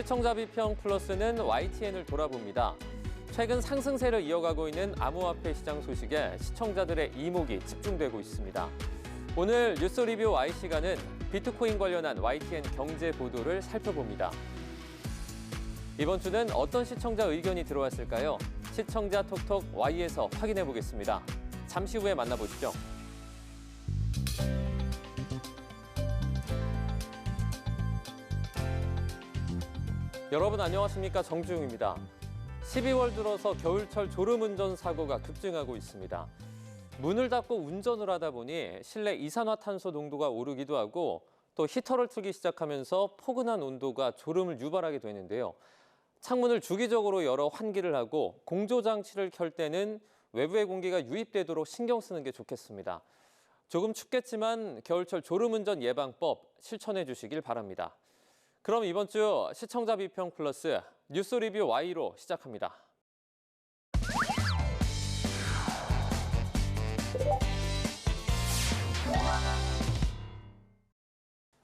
시청자 비평 플러스는 YTN을 돌아봅니다. 최근 상승세를 이어가고 있는 암호화폐 시장 소식에 시청자들의 이목이 집중되고 있습니다. 오늘 뉴스 리뷰 Y시간은 비트코인 관련한 YTN 경제 보도를 살펴봅니다. 이번 주는 어떤 시청자 의견이 들어왔을까요? 시청자 톡톡 Y에서 확인해 보겠습니다. 잠시 후에 만나보시죠. 여러분 안녕하십니까? 정주영입니다. 12월 들어서 겨울철 졸음운전 사고가 급증하고 있습니다. 문을 닫고 운전을 하다 보니 실내 이산화탄소 농도가 오르기도 하고 또 히터를 틀기 시작하면서 포근한 온도가 졸음을 유발하게 되는데요. 창문을 주기적으로 열어 환기를 하고 공조장치를 켤 때는 외부의 공기가 유입되도록 신경 쓰는 게 좋겠습니다. 조금 춥겠지만 겨울철 졸음운전 예방법 실천해 주시길 바랍니다. 그럼 이번 주 시청자 비평 플러스 뉴스 리뷰 Y로 시작합니다.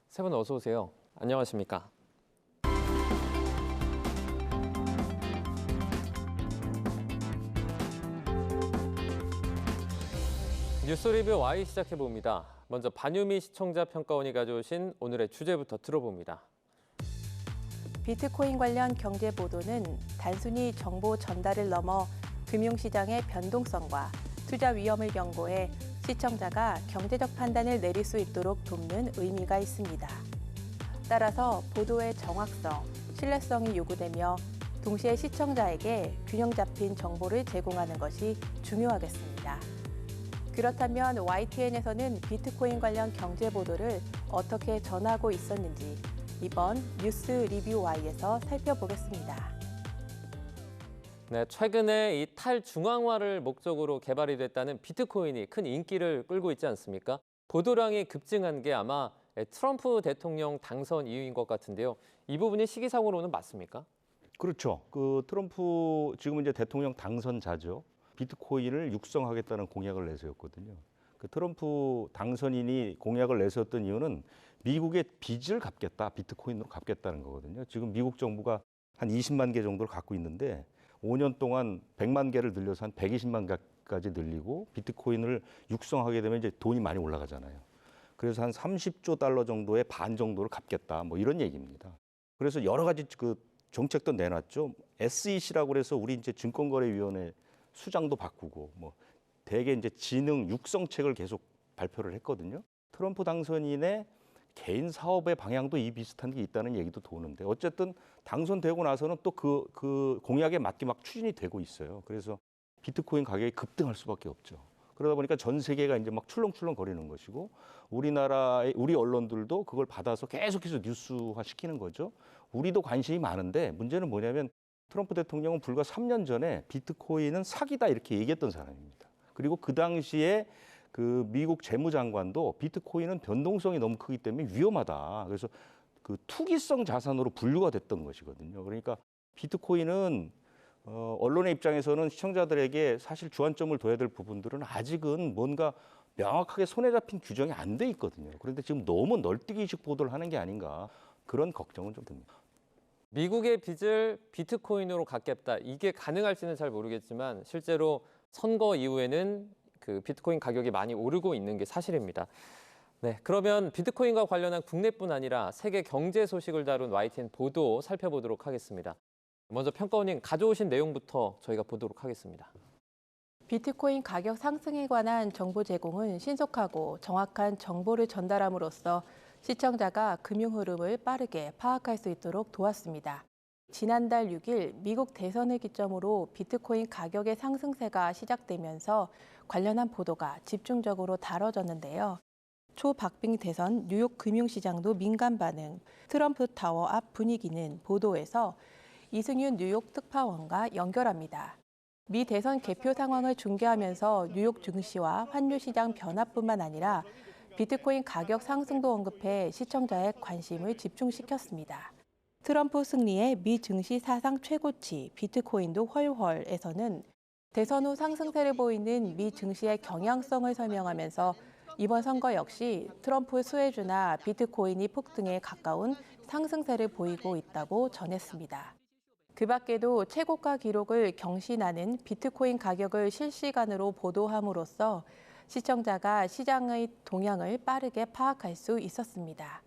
세 분 어서 오세요. 안녕하십니까? 뉴스 리뷰 Y 시작해 봅니다. 먼저 반유미 시청자 평가원이 가져오신 오늘의 주제부터 들어봅니다. 비트코인 관련 경제 보도는 단순히 정보 전달을 넘어 금융시장의 변동성과 투자 위험을 경고해 시청자가 경제적 판단을 내릴 수 있도록 돕는 의미가 있습니다. 따라서 보도의 정확성, 신뢰성이 요구되며 동시에 시청자에게 균형 잡힌 정보를 제공하는 것이 중요하겠습니다. 그렇다면 YTN에서는 비트코인 관련 경제 보도를 어떻게 전하고 있었는지 이번 뉴스 리뷰 Y에서 살펴보겠습니다. 네, 최근에 이 탈중앙화를 목적으로 개발이 됐다는 비트코인이 큰 인기를 끌고 있지 않습니까? 보도량이 급증한 게 아마 트럼프 대통령 당선 이유인 것 같은데요. 이 부분이 시기상으로는 맞습니까? 그렇죠. 트럼프 지금 이제 대통령 당선자죠. 비트코인을 육성하겠다는 공약을 내세웠거든요. 트럼프 당선인이 공약을 내세웠던 이유는 미국의 빚을 갚겠다, 비트코인으로 갚겠다는 거거든요. 지금 미국 정부가 한 20만 개 정도를 갖고 있는데 5년 동안 100만 개를 늘려서 한 120만 개까지 늘리고 비트코인을 육성하게 되면 이제 돈이 많이 올라가잖아요. 그래서 한 30조 달러 정도의 반 정도를 갚겠다, 뭐 이런 얘기입니다. 그래서 여러 가지 정책도 내놨죠. SEC라고 해서 우리 이제 증권거래위원회 수장도 바꾸고 뭐 대개 이제 지능 육성책을 계속 발표를 했거든요. 트럼프 당선인의 개인 사업의 방향도 이 비슷한 게 있다는 얘기도 도는데 어쨌든 당선되고 나서는 또 그 공약에 맞게 막 추진이 되고 있어요. 그래서 비트코인 가격이 급등할 수밖에 없죠. 그러다 보니까 전 세계가 이제 막 출렁출렁 거리는 것이고 우리 언론들도 그걸 받아서 계속해서 뉴스화 시키는 거죠. 우리도 관심이 많은데 문제는 뭐냐면 트럼프 대통령은 불과 3년 전에 비트코인은 사기다 이렇게 얘기했던 사람입니다. 그리고 그 당시에 미국 재무장관도 비트코인은 변동성이 너무 크기 때문에 위험하다. 그래서 투기성 자산으로 분류가 됐던 것이거든요. 그러니까 비트코인은 언론의 입장에서는 시청자들에게 사실 주안점을 둬야 될 부분들은 아직은 뭔가 명확하게 손에 잡힌 규정이 안 돼 있거든요. 그런데 지금 너무 널뛰기식 보도를 하는 게 아닌가 그런 걱정은 좀 듭니다. 미국의 빚을 비트코인으로 갚겠다. 이게 가능할지는 잘 모르겠지만 실제로 선거 이후에는 비트코인 가격이 많이 오르고 있는 게 사실입니다. 네, 그러면 비트코인과 관련한 국내뿐 아니라 세계 경제 소식을 다룬 YTN 보도 살펴보도록 하겠습니다. 먼저 평가원님 가져오신 내용부터 저희가 보도록 하겠습니다. 비트코인 가격 상승에 관한 정보 제공은 신속하고 정확한 정보를 전달함으로써 시청자가 금융 흐름을 빠르게 파악할 수 있도록 도왔습니다. 지난달 6일 미국 대선을 기점으로 비트코인 가격의 상승세가 시작되면서 관련한 보도가 집중적으로 다뤄졌는데요. 초박빙 대선 뉴욕 금융시장도 민감 반응, 트럼프 타워 앞 분위기는 보도에서 이승윤 뉴욕 특파원과 연결합니다. 미 대선 개표 상황을 중계하면서 뉴욕 증시와 환율시장 변화뿐만 아니라 비트코인 가격 상승도 언급해 시청자의 관심을 집중시켰습니다. 트럼프 승리에 미 증시 사상 최고치 비트코인도 훨훨에서는 대선 후 상승세를 보이는 미 증시의 경향성을 설명하면서 이번 선거 역시 트럼프 수혜주나 비트코인이 폭등에 가까운 상승세를 보이고 있다고 전했습니다. 그 밖에도 최고가 기록을 경신하는 비트코인 가격을 실시간으로 보도함으로써 시청자가 시장의 동향을 빠르게 파악할 수 있었습니다.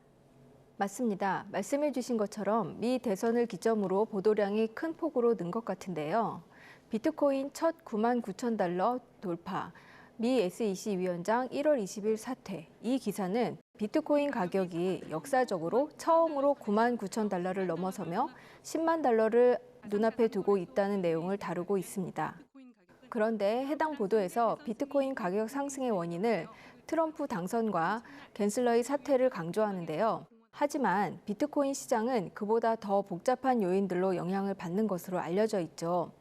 맞습니다. 말씀해 주신 것처럼 미 대선을 기점으로 보도량이 큰 폭으로 는 것 같은데요. 비트코인 첫 99,000달러 돌파, 미 SEC 위원장 1월 20일 사퇴. 이 기사는 비트코인 가격이 역사적으로 처음으로 99,000달러를 넘어서며 10만 달러를 눈앞에 두고 있다는 내용을 다루고 있습니다. 그런데 해당 보도에서 비트코인 가격 상승의 원인을 트럼프 당선과 갠슬러의 사퇴를 강조하는데요. 하지만 비트코인 시장은 그보다 더 복잡한 요인들로 영향을 받는 것으로 알려져 있죠.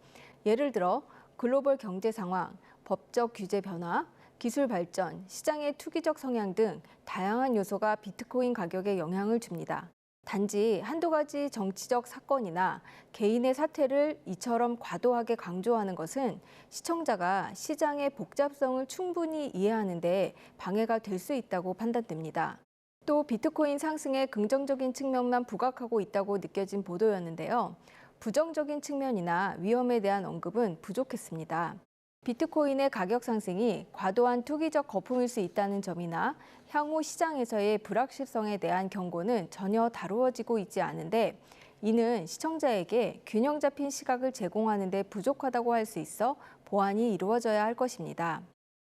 예를 들어 글로벌 경제 상황, 법적 규제 변화, 기술 발전, 시장의 투기적 성향 등 다양한 요소가 비트코인 가격에 영향을 줍니다. 단지 한두 가지 정치적 사건이나 개인의 사태를 이처럼 과도하게 강조하는 것은 시청자가 시장의 복잡성을 충분히 이해하는 데 방해가 될 수 있다고 판단됩니다. 또 비트코인 상승에 긍정적인 측면만 부각하고 있다고 느껴진 보도였는데요. 부정적인 측면이나 위험에 대한 언급은 부족했습니다. 비트코인의 가격 상승이 과도한 투기적 거품일 수 있다는 점이나 향후 시장에서의 불확실성에 대한 경고는 전혀 다루어지고 있지 않은데 이는 시청자에게 균형 잡힌 시각을 제공하는 데 부족하다고 할 수 있어 보완이 이루어져야 할 것입니다.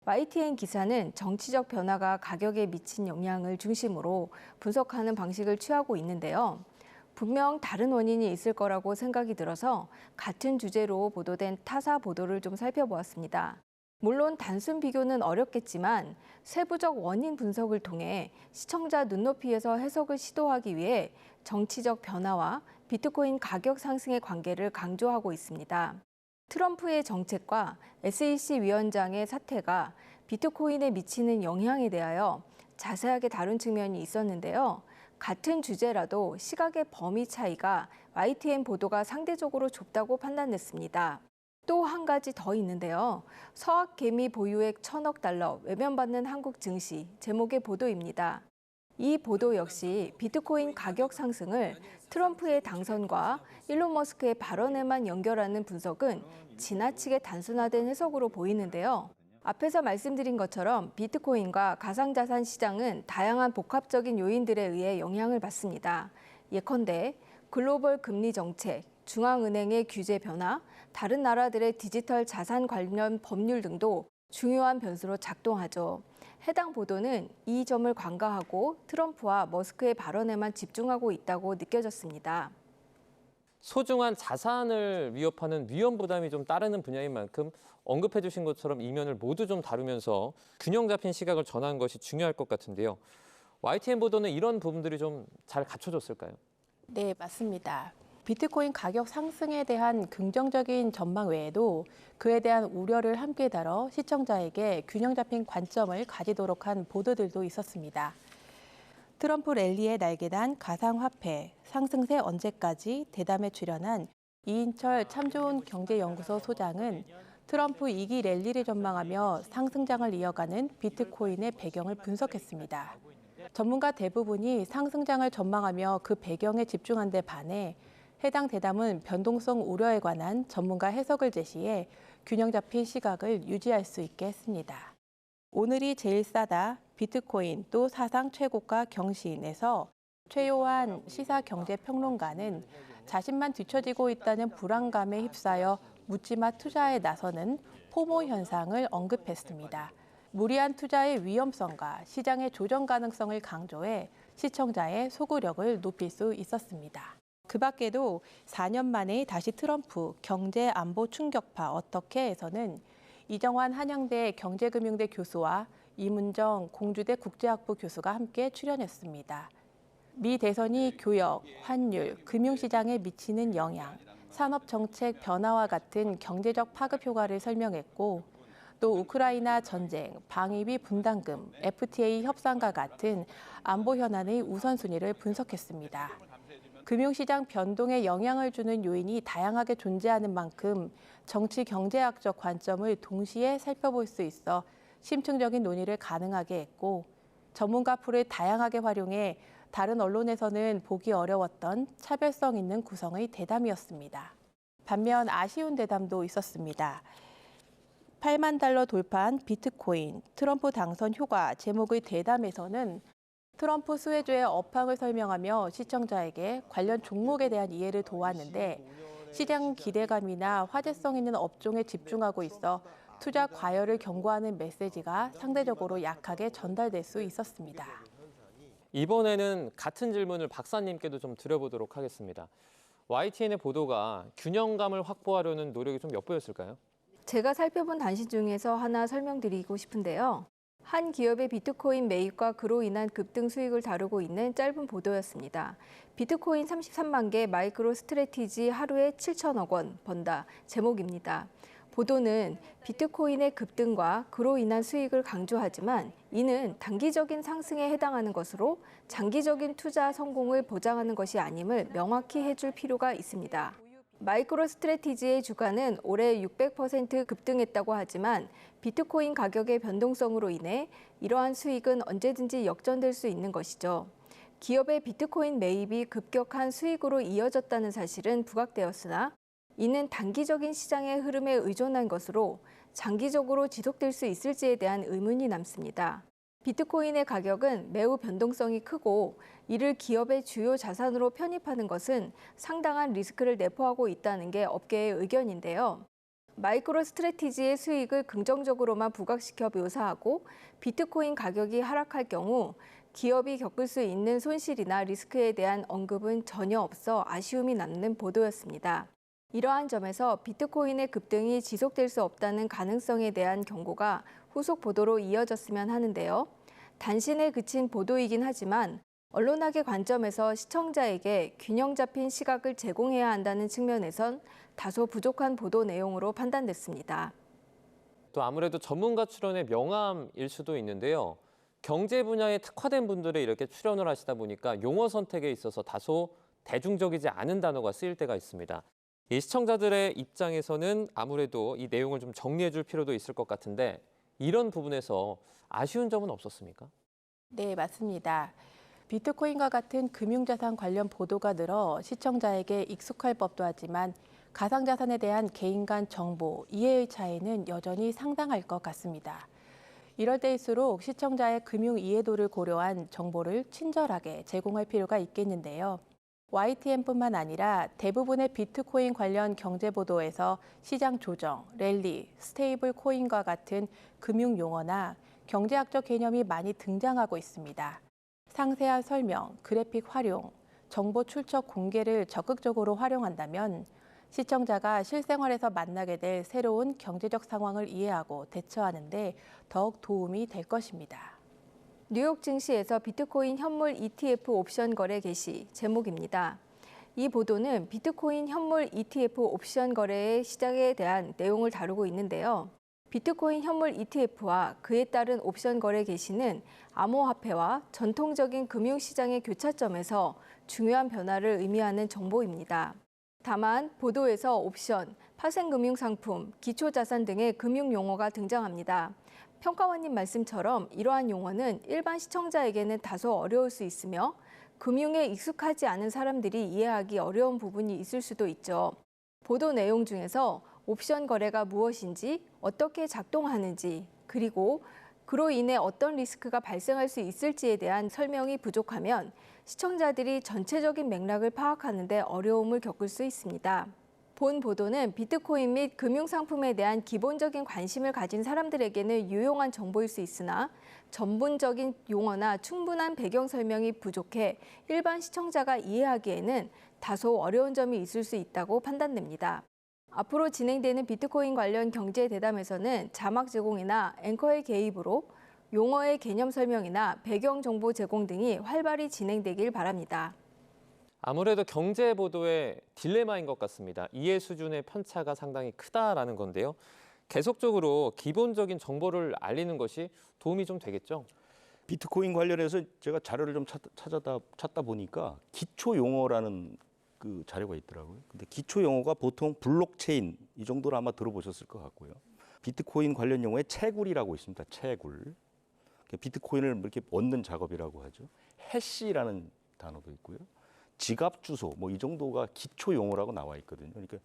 YTN 기사는 정치적 변화가 가격에 미친 영향을 중심으로 분석하는 방식을 취하고 있는데요. 분명 다른 원인이 있을 거라고 생각이 들어서 같은 주제로 보도된 타사 보도를 좀 살펴보았습니다. 물론 단순 비교는 어렵겠지만 세부적 원인 분석을 통해 시청자 눈높이에서 해석을 시도하기 위해 정치적 변화와 비트코인 가격 상승의 관계를 강조하고 있습니다. 트럼프의 정책과 SEC 위원장의 사퇴가 비트코인에 미치는 영향에 대하여 자세하게 다룬 측면이 있었는데요. 같은 주제라도 시각의 범위 차이가 YTN 보도가 상대적으로 좁다고 판단됐습니다. 또 한 가지 더 있는데요. 서학 개미 보유액 1,000억 달러 외면받는 한국 증시 제목의 보도입니다. 이 보도 역시 비트코인 가격 상승을 트럼프의 당선과 일론 머스크의 발언에만 연결하는 분석은 지나치게 단순화된 해석으로 보이는데요. 앞에서 말씀드린 것처럼 비트코인과 가상자산 시장은 다양한 복합적인 요인들에 의해 영향을 받습니다. 예컨대 글로벌 금리 정책, 중앙은행의 규제 변화, 다른 나라들의 디지털 자산 관련 법률 등도 중요한 변수로 작동하죠. 해당 보도는 이 점을 관가하고 트럼프와 머스크의 발언에만 집중하고 있다고 느껴졌습니다. 소중한 자산을 위협하는 위험 부담이 좀 따르는 분야인 만큼 언급해 주신 것처럼 이면을 모두 좀 다루면서 균형 잡힌 시각을 전하는 것이 중요할 것 같은데요. YTN 보도는 이런 부분들이 좀 잘 갖춰졌을까요? 네, 맞습니다. 비트코인 가격 상승에 대한 긍정적인 전망 외에도 그에 대한 우려를 함께 다뤄 시청자에게 균형 잡힌 관점을 가지도록 한 보도들도 있었습니다. 트럼프 랠리에 날개단 가상화폐, 상승세 언제까지 대담에 출연한 이인철 참 좋은 경제연구소 소장은 트럼프 2기 랠리를 전망하며 상승장을 이어가는 비트코인의 배경을 분석했습니다. 전문가 대부분이 상승장을 전망하며 그 배경에 집중한 데 반해 해당 대담은 변동성 우려에 관한 전문가 해석을 제시해 균형 잡힌 시각을 유지할 수 있게 했습니다. 오늘이 제일 싸다, 비트코인 또 사상 최고가 경신에서 최요한 시사경제평론가는 자신만 뒤처지고 있다는 불안감에 휩싸여 묻지마 투자에 나서는 포모 현상을 언급했습니다. 무리한 투자의 위험성과 시장의 조정 가능성을 강조해 시청자의 소구력을 높일 수 있었습니다. 그 밖에도 4년 만에 다시 트럼프 경제 안보 충격파 어떻게에서는 이정환 한양대 경제금융대 교수와 이문정 공주대 국제학부 교수가 함께 출연했습니다. 미 대선이 교역, 환율, 금융시장에 미치는 영향, 산업정책 변화와 같은 경제적 파급 효과를 설명했고 또 우크라이나 전쟁, 방위비 분담금, FTA 협상과 같은 안보 현안의 우선순위를 분석했습니다. 금융시장 변동에 영향을 주는 요인이 다양하게 존재하는 만큼 정치 경제학적 관점을 동시에 살펴볼 수 있어 심층적인 논의를 가능하게 했고 전문가 풀을 다양하게 활용해 다른 언론에서는 보기 어려웠던 차별성 있는 구성의 대담이었습니다. 반면 아쉬운 대담도 있었습니다. 8만 달러 돌파한 비트코인, 트럼프 당선 효과 제목의 대담에서는 트럼프 수혜주의 업황을 설명하며 시청자에게 관련 종목에 대한 이해를 도왔는데 시장 기대감이나 화제성 있는 업종에 집중하고 있어 투자 과열을 경고하는 메시지가 상대적으로 약하게 전달될 수 있었습니다. 이번에는 같은 질문을 박사님께도 좀 드려보도록 하겠습니다. YTN의 보도가 균형감을 확보하려는 노력이 좀 엿보였을까요? 제가 살펴본 단신 중에서 하나 설명드리고 싶은데요. 한 기업의 비트코인 매입과 그로 인한 급등 수익을 다루고 있는 짧은 보도였습니다. 비트코인 33만 개 마이크로 스트래티지 하루에 7천억 원 번다 제목입니다. 보도는 비트코인의 급등과 그로 인한 수익을 강조하지만 이는 단기적인 상승에 해당하는 것으로 장기적인 투자 성공을 보장하는 것이 아님을 명확히 해줄 필요가 있습니다. 마이크로 스트래티지의 주가는 올해 600% 급등했다고 하지만 비트코인 가격의 변동성으로 인해 이러한 수익은 언제든지 역전될 수 있는 것이죠. 기업의 비트코인 매입이 급격한 수익으로 이어졌다는 사실은 부각되었으나 이는 단기적인 시장의 흐름에 의존한 것으로 장기적으로 지속될 수 있을지에 대한 의문이 남습니다. 비트코인의 가격은 매우 변동성이 크고 이를 기업의 주요 자산으로 편입하는 것은 상당한 리스크를 내포하고 있다는 게 업계의 의견인데요. 마이크로 스트래티지의 수익을 긍정적으로만 부각시켜 묘사하고 비트코인 가격이 하락할 경우 기업이 겪을 수 있는 손실이나 리스크에 대한 언급은 전혀 없어 아쉬움이 남는 보도였습니다. 이러한 점에서 비트코인의 급등이 지속될 수 없다는 가능성에 대한 경고가 후속 보도로 이어졌으면 하는데요. 단신에 그친 보도이긴 하지만 언론학의 관점에서 시청자에게 균형 잡힌 시각을 제공해야 한다는 측면에선 다소 부족한 보도 내용으로 판단됐습니다. 또 아무래도 전문가 출연의 명함일 수도 있는데요. 경제 분야에 특화된 분들이 이렇게 출연을 하시다 보니까 용어 선택에 있어서 다소 대중적이지 않은 단어가 쓰일 때가 있습니다. 이 시청자들의 입장에서는 아무래도 이 내용을 좀 정리해 줄 필요도 있을 것 같은데 이런 부분에서 아쉬운 점은 없었습니까? 네, 맞습니다. 비트코인과 같은 금융자산 관련 보도가 늘어 시청자에게 익숙할 법도 하지만 가상자산에 대한 개인 간 정보, 이해의 차이는 여전히 상당할 것 같습니다. 이럴 때일수록 시청자의 금융 이해도를 고려한 정보를 친절하게 제공할 필요가 있겠는데요. YTN뿐만 아니라 대부분의 비트코인 관련 경제 보도에서 시장 조정, 랠리, 스테이블 코인과 같은 금융 용어나 경제학적 개념이 많이 등장하고 있습니다. 상세한 설명, 그래픽 활용, 정보 출처 공개를 적극적으로 활용한다면 시청자가 실생활에서 만나게 될 새로운 경제적 상황을 이해하고 대처하는 데 더욱 도움이 될 것입니다. 뉴욕 증시에서 비트코인 현물 ETF 옵션 거래 개시 제목입니다. 이 보도는 비트코인 현물 ETF 옵션 거래의 시작에 대한 내용을 다루고 있는데요. 비트코인 현물 ETF와 그에 따른 옵션 거래 개시는 암호화폐와 전통적인 금융시장의 교차점에서 중요한 변화를 의미하는 정보입니다. 다만 보도에서 옵션, 파생금융상품, 기초자산 등의 금융 용어가 등장합니다. 평가원님 말씀처럼 이러한 용어는 일반 시청자에게는 다소 어려울 수 있으며 금융에 익숙하지 않은 사람들이 이해하기 어려운 부분이 있을 수도 있죠. 보도 내용 중에서 옵션 거래가 무엇인지, 어떻게 작동하는지, 그리고 그로 인해 어떤 리스크가 발생할 수 있을지에 대한 설명이 부족하면 시청자들이 전체적인 맥락을 파악하는 데 어려움을 겪을 수 있습니다. 본 보도는 비트코인 및 금융상품에 대한 기본적인 관심을 가진 사람들에게는 유용한 정보일 수 있으나 전문적인 용어나 충분한 배경 설명이 부족해 일반 시청자가 이해하기에는 다소 어려운 점이 있을 수 있다고 판단됩니다. 앞으로 진행되는 비트코인 관련 경제 대담에서는 자막 제공이나 앵커의 개입으로 용어의 개념 설명이나 배경 정보 제공 등이 활발히 진행되길 바랍니다. 아무래도 경제 보도의 딜레마인 것 같습니다. 이해 수준의 편차가 상당히 크다라는 건데요. 계속적으로 기본적인 정보를 알리는 것이 도움이 좀 되겠죠? 비트코인 관련해서 제가 자료를 좀 찾다 보니까 기초 용어라는 그 자료가 있더라고요. 근데 기초 용어가 보통 블록체인 이 정도로 아마 들어보셨을 것 같고요. 비트코인 관련 용어에 채굴이라고 있습니다. 채굴. 비트코인을 이렇게 얻는 작업이라고 하죠. 해시라는 단어도 있고요. 지갑 주소 뭐 이 정도가 기초 용어라고 나와 있거든요. 그러니까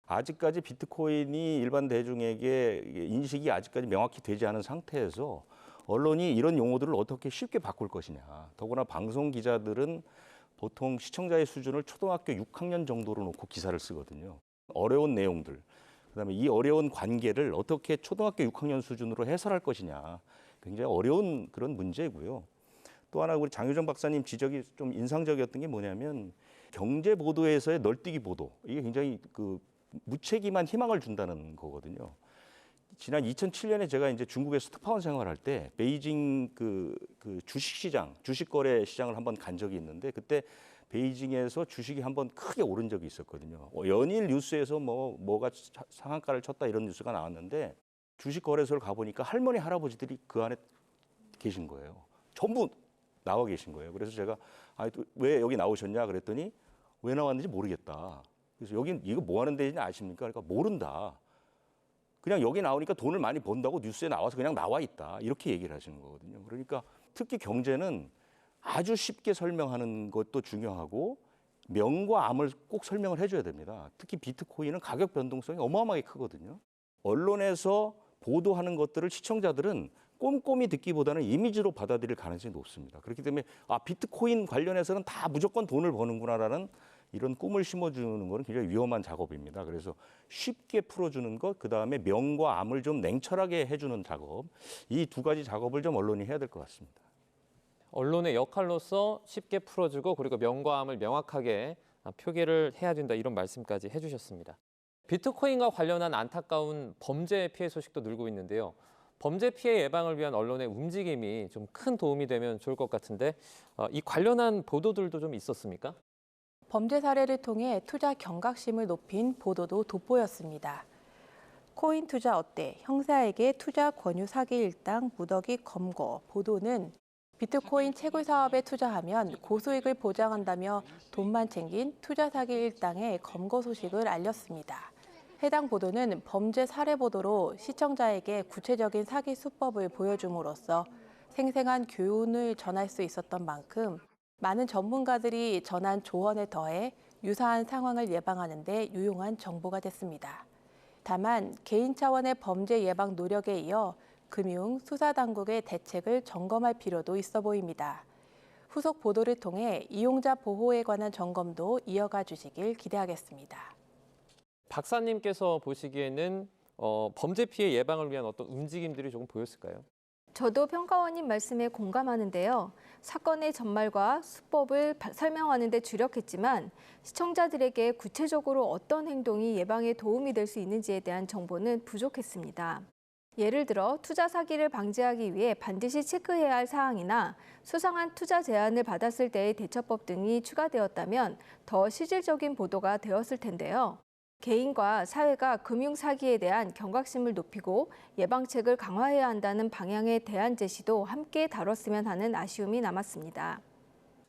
아직까지 비트코인이 일반 대중에게 인식이 아직까지 명확히 되지 않은 상태에서 언론이 이런 용어들을 어떻게 쉽게 바꿀 것이냐. 더구나 방송 기자들은 보통 시청자의 수준을 초등학교 6학년 정도로 놓고 기사를 쓰거든요. 어려운 내용들, 그다음에 이 어려운 관계를 어떻게 초등학교 6학년 수준으로 해설할 것이냐. 굉장히 어려운 그런 문제고요. 또 하나 우리 장유정 박사님 지적이 좀 인상적이었던 게 뭐냐면 경제 보도에서의 널뛰기 보도. 이게 굉장히 그 무책임한 희망을 준다는 거거든요. 지난 2007년에 제가 이제 중국에서 특파원 생활할 때 베이징 그 주식시장, 주식거래 시장을 한번 간 적이 있는데 그때 베이징에서 주식이 한번 크게 오른 적이 있었거든요. 연일 뉴스에서 뭐가 상한가를 쳤다 이런 뉴스가 나왔는데 주식 거래소를 가보니까 할머니 할아버지들이 그 안에 계신 거예요. 전부 나와 계신 거예요. 그래서 제가 왜 여기 나오셨냐 그랬더니 왜 나왔는지 모르겠다. 그래서 여긴 이거 뭐 하는 데인지 아십니까? 그러니까 모른다. 그냥 여기 나오니까 돈을 많이 번다고 뉴스에 나와서 그냥 나와 있다. 이렇게 얘기를 하시는 거거든요. 그러니까 특히 경제는 아주 쉽게 설명하는 것도 중요하고 명과 암을 꼭 설명을 해줘야 됩니다. 특히 비트코인은 가격 변동성이 어마어마하게 크거든요. 언론에서 보도하는 것들을 시청자들은 꼼꼼히 듣기보다는 이미지로 받아들일 가능성이 높습니다. 그렇기 때문에 비트코인 관련해서는 다 무조건 돈을 버는구나라는 이런 꿈을 심어주는 것은 굉장히 위험한 작업입니다. 그래서 쉽게 풀어주는 것, 그다음에 명과 암을 좀 냉철하게 해주는 작업, 이 두 가지 작업을 좀 언론이 해야 될 것 같습니다. 언론의 역할로서 쉽게 풀어주고 그리고 명과 암을 명확하게 표기를 해야 된다 이런 말씀까지 해주셨습니다. 비트코인과 관련한 안타까운 범죄 피해 소식도 늘고 있는데요. 범죄 피해 예방을 위한 언론의 움직임이 좀 큰 도움이 되면 좋을 것 같은데 이 관련한 보도들도 좀 있었습니까? 범죄 사례를 통해 투자 경각심을 높인 보도도 돋보였습니다. 코인 투자 어때? 형사에게 투자 권유 사기 일당 무더기 검거 보도는 비트코인 채굴 사업에 투자하면 고수익을 보장한다며 돈만 챙긴 투자 사기 일당의 검거 소식을 알렸습니다. 해당 보도는 범죄 사례 보도로 시청자에게 구체적인 사기 수법을 보여줌으로써 생생한 교훈을 전할 수 있었던 만큼 많은 전문가들이 전한 조언에 더해 유사한 상황을 예방하는 데 유용한 정보가 됐습니다. 다만 개인 차원의 범죄 예방 노력에 이어 금융, 수사당국의 대책을 점검할 필요도 있어 보입니다. 후속 보도를 통해 이용자 보호에 관한 점검도 이어가 주시길 기대하겠습니다. 박사님께서 보시기에는 범죄 피해 예방을 위한 어떤 움직임들이 조금 보였을까요? 저도 평가원님 말씀에 공감하는데요. 사건의 전말과 수법을 설명하는 데 주력했지만 시청자들에게 구체적으로 어떤 행동이 예방에 도움이 될 수 있는지에 대한 정보는 부족했습니다. 예를 들어 투자 사기를 방지하기 위해 반드시 체크해야 할 사항이나 수상한 투자 제안을 받았을 때의 대처법 등이 추가되었다면 더 실질적인 보도가 되었을 텐데요. 개인과 사회가 금융 사기에 대한 경각심을 높이고 예방책을 강화해야 한다는 방향의 대안 제시도 함께 다뤘으면 하는 아쉬움이 남았습니다.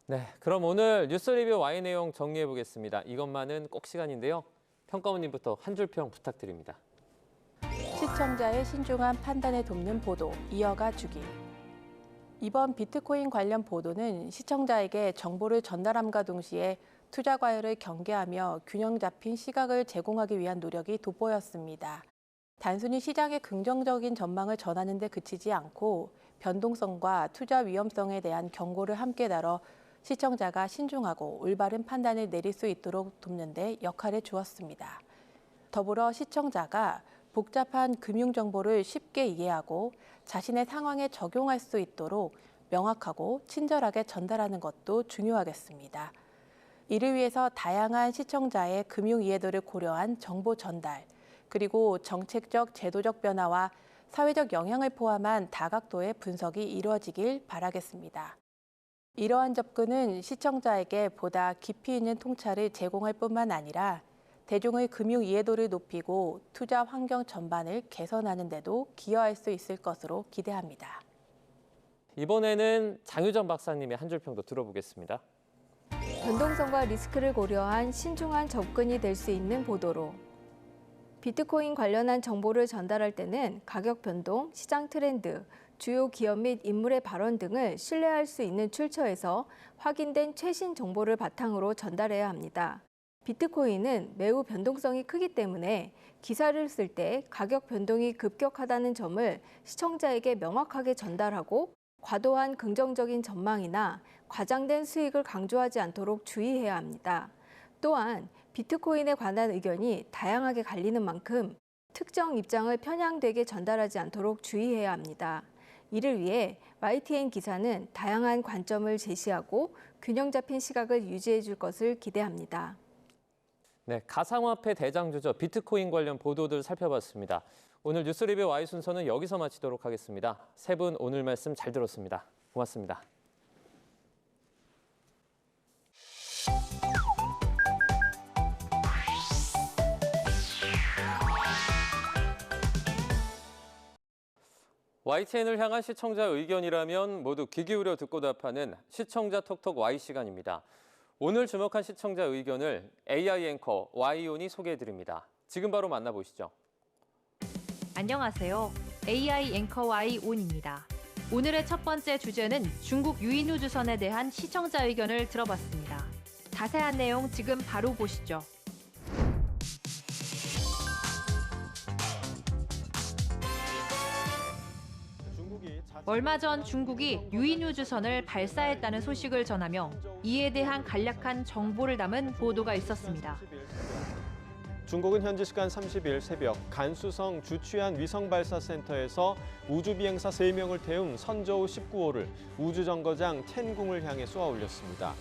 네, 그럼 오늘 뉴스 리뷰 Y의 내용 정리해 보겠습니다. 이것만은 꼭 시간인데요. 평가원님부터 한 줄 평 부탁드립니다. 시청자의 신중한 판단에 돕는 보도 이어가 주길. 이번 비트코인 관련 보도는 시청자에게 정보를 전달함과 동시에 투자 과열을 경계하며 균형 잡힌 시각을 제공하기 위한 노력이 돋보였습니다. 단순히 시장의 긍정적인 전망을 전하는 데 그치지 않고 변동성과 투자 위험성에 대한 경고를 함께 다뤄 시청자가 신중하고 올바른 판단을 내릴 수 있도록 돕는 데 역할을 주었습니다. 더불어 시청자가 복잡한 금융 정보를 쉽게 이해하고 자신의 상황에 적용할 수 있도록 명확하고 친절하게 전달하는 것도 중요하겠습니다. 이를 위해서 다양한 시청자의 금융 이해도를 고려한 정보 전달, 그리고 정책적, 제도적 변화와 사회적 영향을 포함한 다각도의 분석이 이루어지길 바라겠습니다. 이러한 접근은 시청자에게 보다 깊이 있는 통찰을 제공할 뿐만 아니라 대중의 금융 이해도를 높이고 투자 환경 전반을 개선하는 데도 기여할 수 있을 것으로 기대합니다. 이번에는 장유정 박사님의 한 줄 평도 들어보겠습니다. 변동성과 리스크를 고려한 신중한 접근이 될 수 있는 보도로 비트코인 관련한 정보를 전달할 때는 가격 변동, 시장 트렌드, 주요 기업 및 인물의 발언 등을 신뢰할 수 있는 출처에서 확인된 최신 정보를 바탕으로 전달해야 합니다. 비트코인은 매우 변동성이 크기 때문에 기사를 쓸 때 가격 변동이 급격하다는 점을 시청자에게 명확하게 전달하고 과도한 긍정적인 전망이나 과장된 수익을 강조하지 않도록 주의해야 합니다. 또한 비트코인에 관한 의견이 다양하게 갈리는 만큼 특정 입장을 편향되게 전달하지 않도록 주의해야 합니다. 이를 위해 YTN 기사는 다양한 관점을 제시하고 균형 잡힌 시각을 유지해 줄 것을 기대합니다. 네, 가상화폐 대장주죠. 비트코인 관련 보도들 살펴봤습니다. 오늘 뉴스리뷰 Y 순서는 여기서 마치도록 하겠습니다. 세 분 오늘 말씀 잘 들었습니다. 고맙습니다. YTN을 향한 시청자 의견이라면 모두 귀 기울여 듣고 답하는 시청자 톡톡 Y 시간입니다. 오늘 주목한 시청자 의견을 AI 앵커 Y온이 소개해드립니다. 지금 바로 만나보시죠. 안녕하세요. AI 앵커 Y온입니다. 오늘의 첫 번째 주제는 중국 유인우주선에 대한 시청자 의견을 들어봤습니다. 자세한 내용 지금 바로 보시죠. 얼마 전 중국이 유인우주선을 발사했다는 소식을 전하며 이에 대한 간략한 정보를 담은 보도가 있었습니다. 중국은 현지 시간 30일 새벽 간수성 주취안 위성발사센터에서 우주비행사 3명을 태운 선저우 19호를 우주정거장 텐궁을 향해 쏘아 올렸습니다.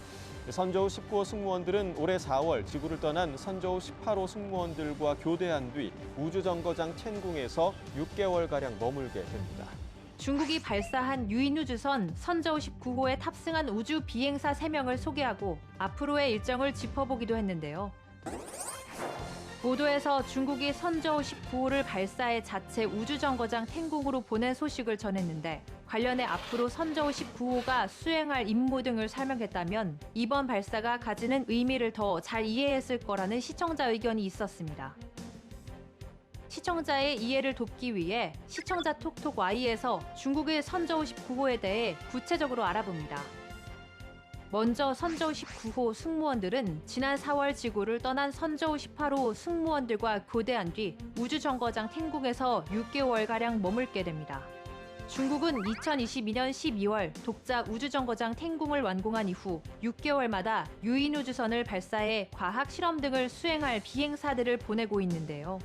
선저우 19호 승무원들은 올해 4월 지구를 떠난 선저우 18호 승무원들과 교대한 뒤 우주정거장 텐궁에서 6개월가량 머물게 됩니다. 중국이 발사한 유인우주선 선저우 19호에 탑승한 우주 비행사 3명을 소개하고 앞으로의 일정을 짚어보기도 했는데요. 보도에서 중국이 선저우 19호를 발사해 자체 우주정거장 텐궁으로 보낸 소식을 전했는데 관련해 앞으로 선저우 19호가 수행할 임무 등을 설명했다면 이번 발사가 가지는 의미를 더 잘 이해했을 거라는 시청자 의견이 있었습니다. 시청자의 이해를 돕기 위해 시청자 톡톡 Y에서 중국의 선저우 19호에 대해 구체적으로 알아봅니다. 먼저 선저우 19호 승무원들은 지난 4월 지구를 떠난 선저우 18호 승무원들과 교대한 뒤 우주정거장 텐궁에서 6개월가량 머물게 됩니다. 중국은 2022년 12월 독자 우주정거장 텐궁을 완공한 이후 6개월마다 유인우주선을 발사해 과학 실험 등을 수행할 비행사들을 보내고 있는데요.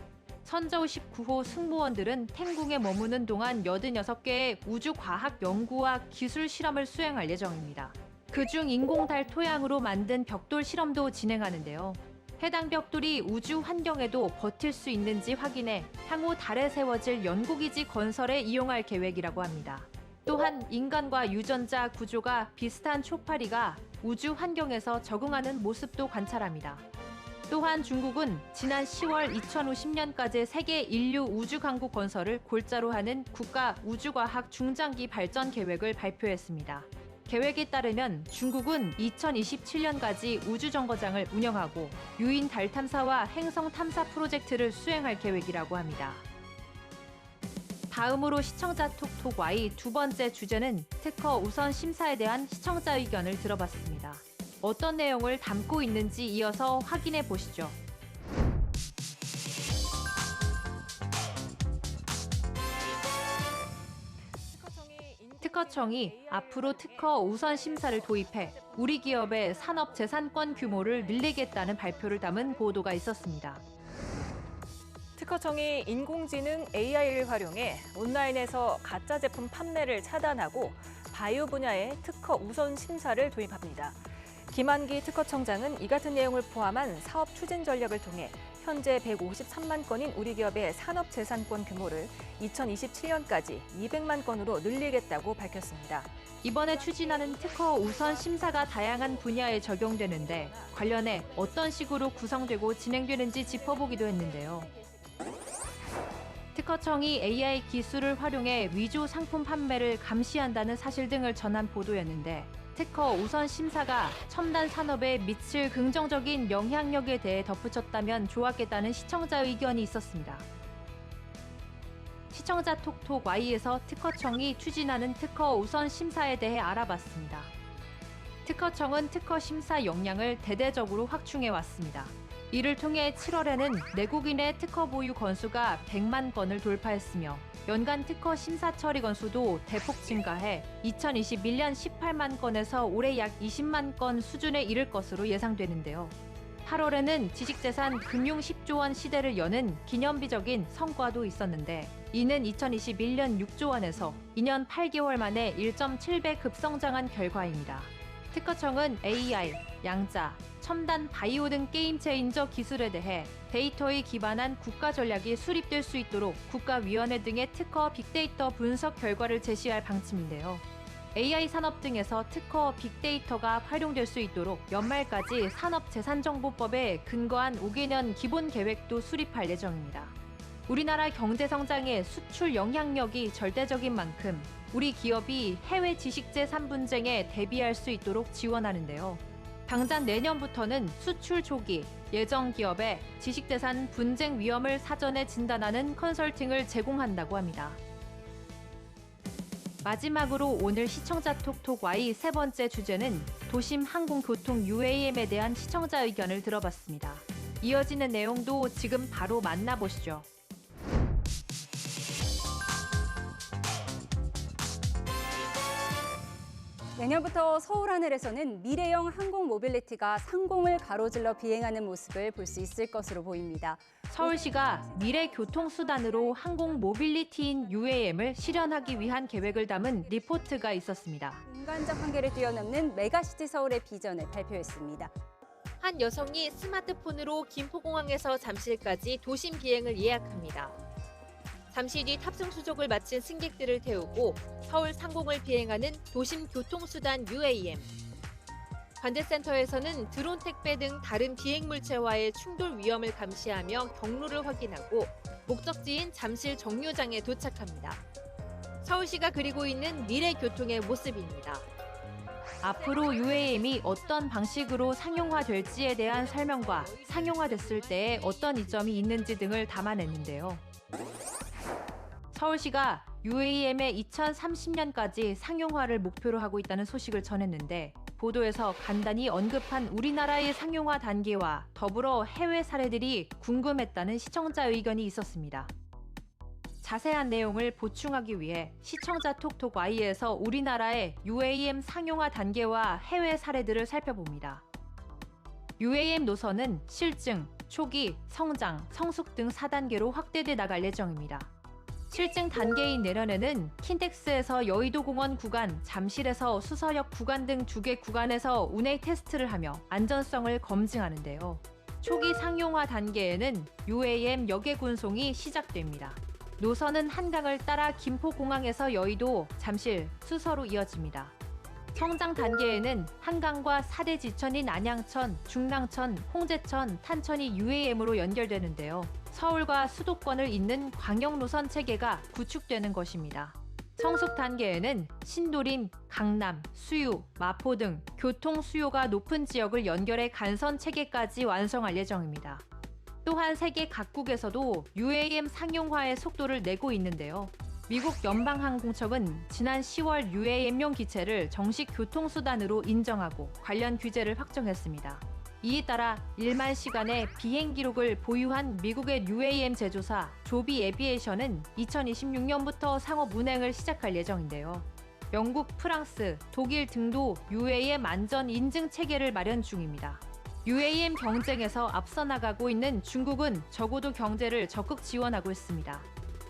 선저우 19호 승무원들은 텐궁에 머무는 동안 86개의 우주과학 연구와 기술 실험을 수행할 예정입니다. 그중 인공달 토양으로 만든 벽돌 실험도 진행하는데요. 해당 벽돌이 우주 환경에도 버틸 수 있는지 확인해 향후 달에 세워질 연구기지 건설에 이용할 계획이라고 합니다. 또한 인간과 유전자 구조가 비슷한 초파리가 우주 환경에서 적응하는 모습도 관찰합니다. 또한 중국은 지난 10월 2050년까지 세계 인류 우주 강국 건설을 골자로 하는 국가 우주과학 중장기 발전 계획을 발표했습니다. 계획에 따르면 중국은 2027년까지 우주정거장을 운영하고 유인 달 탐사와 행성 탐사 프로젝트를 수행할 계획이라고 합니다. 다음으로 시청자 톡톡 Y 두 번째 주제는 특허 우선 심사에 대한 시청자 의견을 들어봤습니다. 어떤 내용을 담고 있는지 이어서 확인해 보시죠. 특허청이 앞으로 특허 우선 심사를 도입해 우리 기업의 산업 재산권 규모를 늘리겠다는 발표를 담은 보도가 있었습니다. 특허청이 인공지능 AI를 활용해 온라인에서 가짜 제품 판매를 차단하고 바이오 분야의 특허 우선 심사를 도입합니다. 김한기 특허청장은 이 같은 내용을 포함한 사업 추진 전략을 통해 현재 153만 건인 우리 기업의 산업 재산권 규모를 2027년까지 200만 건으로 늘리겠다고 밝혔습니다. 이번에 추진하는 특허 우선 심사가 다양한 분야에 적용되는데 관련해 어떤 식으로 구성되고 진행되는지 짚어보기도 했는데요. 특허청이 AI 기술을 활용해 위조 상품 판매를 감시한다는 사실 등을 전한 보도였는데 특허 우선 심사가 첨단 산업에 미칠 긍정적인 영향력에 대해 덧붙였다면 좋았겠다는 시청자 의견이 있었습니다. 시청자 톡톡 Y에서 특허청이 추진하는 특허 우선 심사에 대해 알아봤습니다. 특허청은 특허 심사 역량을 대대적으로 확충해 왔습니다. 이를 통해 7월에는 내국인의 특허 보유 건수가 100만 건을 돌파했으며 연간 특허 심사 처리 건수도 대폭 증가해 2021년 18만 건에서 올해 약 20만 건 수준에 이를 것으로 예상되는데요. 8월에는 지식재산 금융 10조 원 시대를 여는 기념비적인 성과도 있었는데 이는 2021년 6조 원에서 2년 8개월 만에 1.7배 급성장한 결과입니다. 특허청은 AI, 양자, 첨단 바이오 등 게임 체인저 기술에 대해 데이터에 기반한 국가 전략이 수립될 수 있도록 국가위원회 등의 특허 빅데이터 분석 결과를 제시할 방침인데요. AI 산업 등에서 특허 빅데이터가 활용될 수 있도록 연말까지 산업재산정보법에 근거한 5개년 기본 계획도 수립할 예정입니다. 우리나라 경제 성장의 수출 영향력이 절대적인 만큼 우리 기업이 해외 지식재산 분쟁에 대비할 수 있도록 지원하는데요. 당장 내년부터는 수출 초기 예정 기업의 지식재산 분쟁 위험을 사전에 진단하는 컨설팅을 제공한다고 합니다. 마지막으로 오늘 시청자 톡톡 Y 세 번째 주제는 도심 항공교통 UAM에 대한 시청자 의견을 들어봤습니다. 이어지는 내용도 지금 바로 만나보시죠. 내년부터 서울 하늘에서는 미래형 항공 모빌리티가 상공을 가로질러 비행하는 모습을 볼 수 있을 것으로 보입니다. 서울시가 미래 교통수단으로 항공 모빌리티인 UAM을 실현하기 위한 계획을 담은 리포트가 있었습니다. 인간적 한계를 뛰어넘는 메가시티 서울의 비전을 발표했습니다. 한 여성이 스마트폰으로 김포공항에서 잠실까지 도심 비행을 예약합니다. 잠시 뒤 탑승 수속을 마친 승객들을 태우고 서울 상공을 비행하는 도심 교통수단 UAM. 관제센터에서는 드론 택배 등 다른 비행 물체와의 충돌 위험을 감시하며 경로를 확인하고 목적지인 잠실 정류장에 도착합니다. 서울시가 그리고 있는 미래 교통의 모습입니다. 앞으로 UAM이 어떤 방식으로 상용화될지에 대한 설명과 상용화됐을 때 어떤 이점이 있는지 등을 담아냈는데요. 서울시가 UAM의 2030년까지 상용화를 목표로 하고 있다는 소식을 전했는데 보도에서 간단히 언급한 우리나라의 상용화 단계와 더불어 해외 사례들이 궁금했다는 시청자 의견이 있었습니다. 자세한 내용을 보충하기 위해 시청자 톡톡 Y에서 우리나라의 UAM 상용화 단계와 해외 사례들을 살펴봅니다. UAM 노선은 실증, 초기, 성장, 성숙 등 4단계로 확대돼 나갈 예정입니다. 실증 단계인 내년에는 킨텍스에서 여의도공원 구간, 잠실에서 수서역 구간 등 2개 구간에서 운행 테스트를 하며 안전성을 검증하는데요. 초기 상용화 단계에는 UAM 역외 운송이 시작됩니다. 노선은 한강을 따라 김포공항에서 여의도, 잠실, 수서로 이어집니다. 성장 단계에는 한강과 4대 지천인 안양천, 중랑천, 홍제천, 탄천이 UAM으로 연결되는데요. 서울과 수도권을 잇는 광역 노선 체계가 구축되는 것입니다. 성숙 단계에는 신도림, 강남, 수유, 마포 등 교통 수요가 높은 지역을 연결해 간선 체계까지 완성할 예정입니다. 또한 세계 각국에서도 UAM 상용화의 속도를 내고 있는데요. 미국 연방항공청은 지난 10월 UAM용 기체를 정식 교통수단으로 인정하고 관련 규제를 확정했습니다. 이에 따라 1만 시간의 비행 기록을 보유한 미국의 UAM 제조사 조비 에비에이션은 2026년부터 상업 운행을 시작할 예정인데요. 영국, 프랑스, 독일 등도 UAM 안전 인증 체계를 마련 중입니다. UAM 경쟁에서 앞서 나가고 있는 중국은 저고도 경제를 적극 지원하고 있습니다.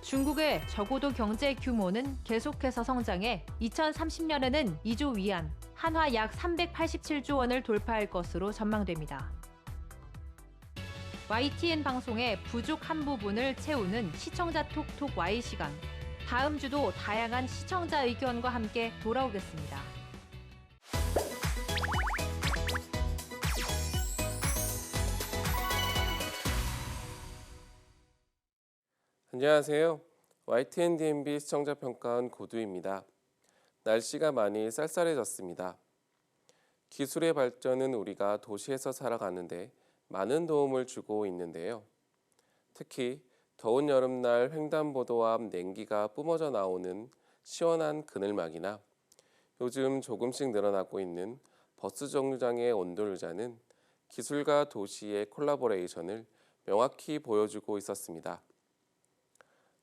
중국의 저고도 경제 규모는 계속해서 성장해 2030년에는 2조 위안, 한화 약 387조 원을 돌파할 것으로 전망됩니다. YTN 방송의 부족한 부분을 채우는 시청자 톡톡 Y 시간. 다음 주도 다양한 시청자 의견과 함께 돌아오겠습니다. 안녕하세요. YTN DMB 시청자 평가원 고두입니다. 날씨가 많이 쌀쌀해졌습니다. 기술의 발전은 우리가 도시에서 살아가는데 많은 도움을 주고 있는데요. 특히 더운 여름날 횡단보도 앞 냉기가 뿜어져 나오는 시원한 그늘막이나 요즘 조금씩 늘어나고 있는 버스 정류장의 온돌의자는 기술과 도시의 콜라보레이션을 명확히 보여주고 있었습니다.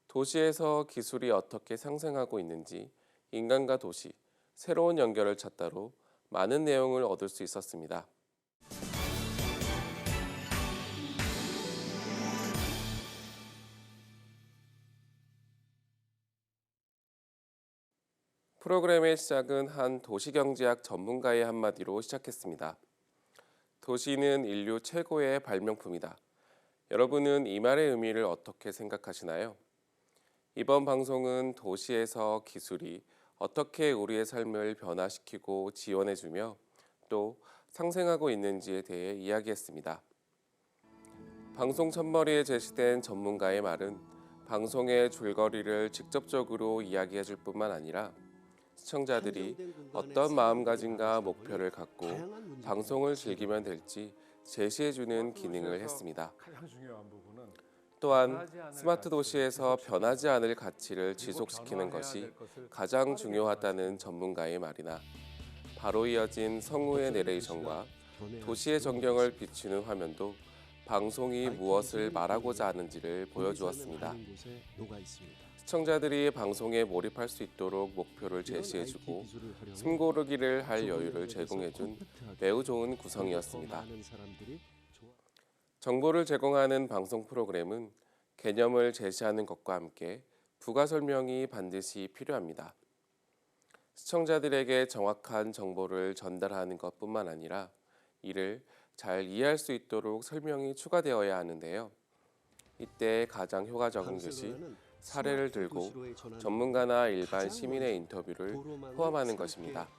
도시에서 기술이 어떻게 상생하고 있는지 인간과 도시, 새로운 연결을 찾다로 많은 내용을 얻을 수 있었습니다. 프로그램의 시작은 한 도시경제학 전문가의 한마디로 시작했습니다. 도시는 인류 최고의 발명품이다. 여러분은 이 말의 의미를 어떻게 생각하시나요? 이번 방송은 도시에서 기술이 어떻게 우리의 삶을 변화시키고 지원해주며 또 상생하고 있는지에 대해 이야기했습니다. 방송 첫머리에 제시된 전문가의 말은 방송의 줄거리를 직접적으로 이야기해줄 뿐만 아니라 시청자들이 어떤 마음가짐과 목표를 갖고 방송을 즐기면 될지 제시해주는 기능을 했습니다. 또한 스마트 도시에서 변하지 않을 가치를 지속시키는 것이 가장 중요하다는 전문가의 말이나 바로 이어진 성우의 내레이션과 도시의 전경을 비추는 화면도 방송이 무엇을 말하고자 하는지를 보여주었습니다. 시청자들이 방송에 몰입할 수 있도록 목표를 제시해주고 숨고르기를 할 여유를 제공해준 매우 좋은 구성이었습니다. 정보를 제공하는 방송 프로그램은 개념을 제시하는 것과 함께 부가 설명이 반드시 필요합니다. 시청자들에게 정확한 정보를 전달하는 것뿐만 아니라 이를 잘 이해할 수 있도록 설명이 추가되어야 하는데요. 이때 가장 효과적인 것이 사례를 들고 전문가나 일반 시민의 인터뷰를 포함하는 것입니다.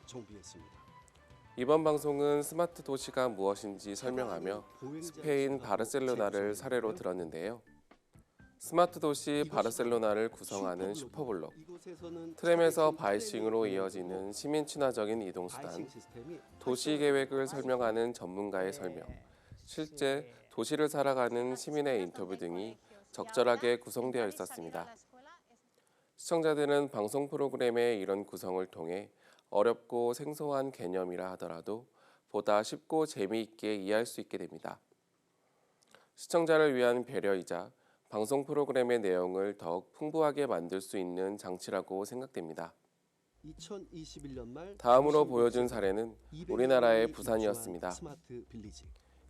이번 방송은 스마트 도시가 무엇인지 설명하며 스페인 바르셀로나를 사례로 들었는데요. 스마트 도시 바르셀로나를 구성하는 슈퍼블록, 트램에서 바이싱으로 이어지는 시민 친화적인 이동수단, 도시 계획을 설명하는 전문가의 설명, 실제 도시를 살아가는 시민의 인터뷰 등이 적절하게 구성되어 있었습니다. 시청자들은 방송 프로그램의 이런 구성을 통해 어렵고 생소한 개념이라 하더라도 보다 쉽고 재미있게 이해할 수 있게 됩니다. 시청자를 위한 배려이자 방송 프로그램의 내용을 더욱 풍부하게 만들 수 있는 장치라고 생각됩니다. 다음으로 보여준 사례는 우리나라의 부산이었습니다.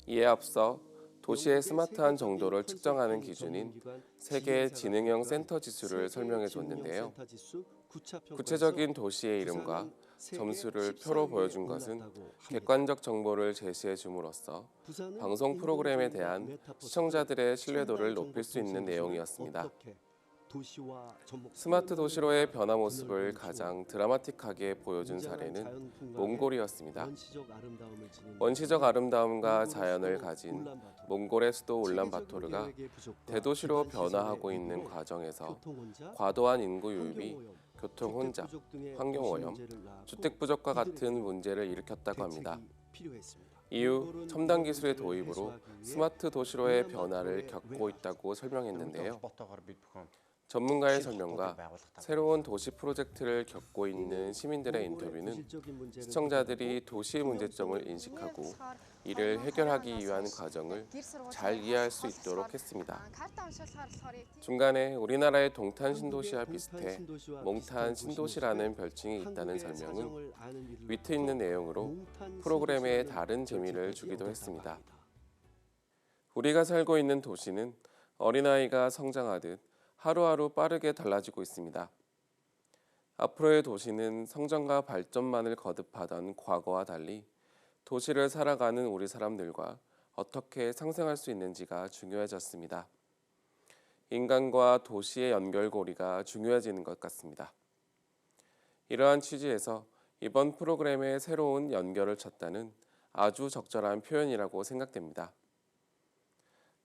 이에 앞서 도시의 스마트한 정도를 측정하는 기준인 세계 지능형 센터 지수를 설명해 줬는데요. 구체적인 도시의 이름과 점수를 표로 보여준 것은 객관적 정보를 제시해 줌으로써 방송 프로그램에 대한 시청자들의 신뢰도를 높일 수 있는 내용이었습니다. 스마트 도시로의 변화 모습을 가장 드라마틱하게 보여준 사례는 몽골이었습니다. 원시적 아름다움과 자연을 가진 몽골의 수도 울란바토르가 대도시로 변화하고 있는 과정에서 과도한 인구 유입이 교통 혼잡, 환경 오염, 주택 부족과 같은 문제를 일으켰다고 합니다. 이후 첨단 기술의 도입으로 스마트 도시로의 변화를 겪고 있다고 설명했는데요. 전문가의 설명과 새로운 도시 프로젝트를 겪고 있는 시민들의 인터뷰는 시청자들이 도시의 문제점을 인식하고 이를 해결하기 위한 과정을 잘 이해할 수 있도록 했습니다. 중간에 우리나라의 동탄 신도시와 비슷해 몽탄 신도시라는 별칭이 있다는 설명은 위트 있는 내용으로 프로그램에 다른 재미를 주기도 했습니다. 우리가 살고 있는 도시는 어린아이가 성장하듯 하루하루 빠르게 달라지고 있습니다. 앞으로의 도시는 성장과 발전만을 거듭하던 과거와 달리 도시를 살아가는 우리 사람들과 어떻게 상생할 수 있는지가 중요해졌습니다. 인간과 도시의 연결고리가 중요해지는 것 같습니다. 이러한 취지에서 이번 프로그램의 새로운 연결을 찾다는 아주 적절한 표현이라고 생각됩니다.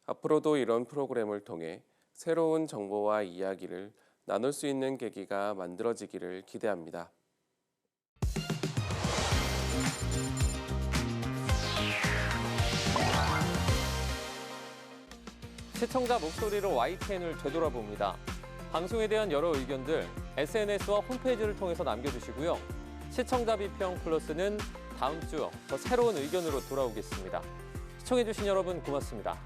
앞으로도 이런 프로그램을 통해 새로운 정보와 이야기를 나눌 수 있는 계기가 만들어지기를 기대합니다. 시청자 목소리로 YTN을 되돌아봅니다. 방송에 대한 여러 의견들 SNS와 홈페이지를 통해서 남겨주시고요. 시청자 비평 플러스는 다음 주 더 새로운 의견으로 돌아오겠습니다. 시청해주신 여러분 고맙습니다.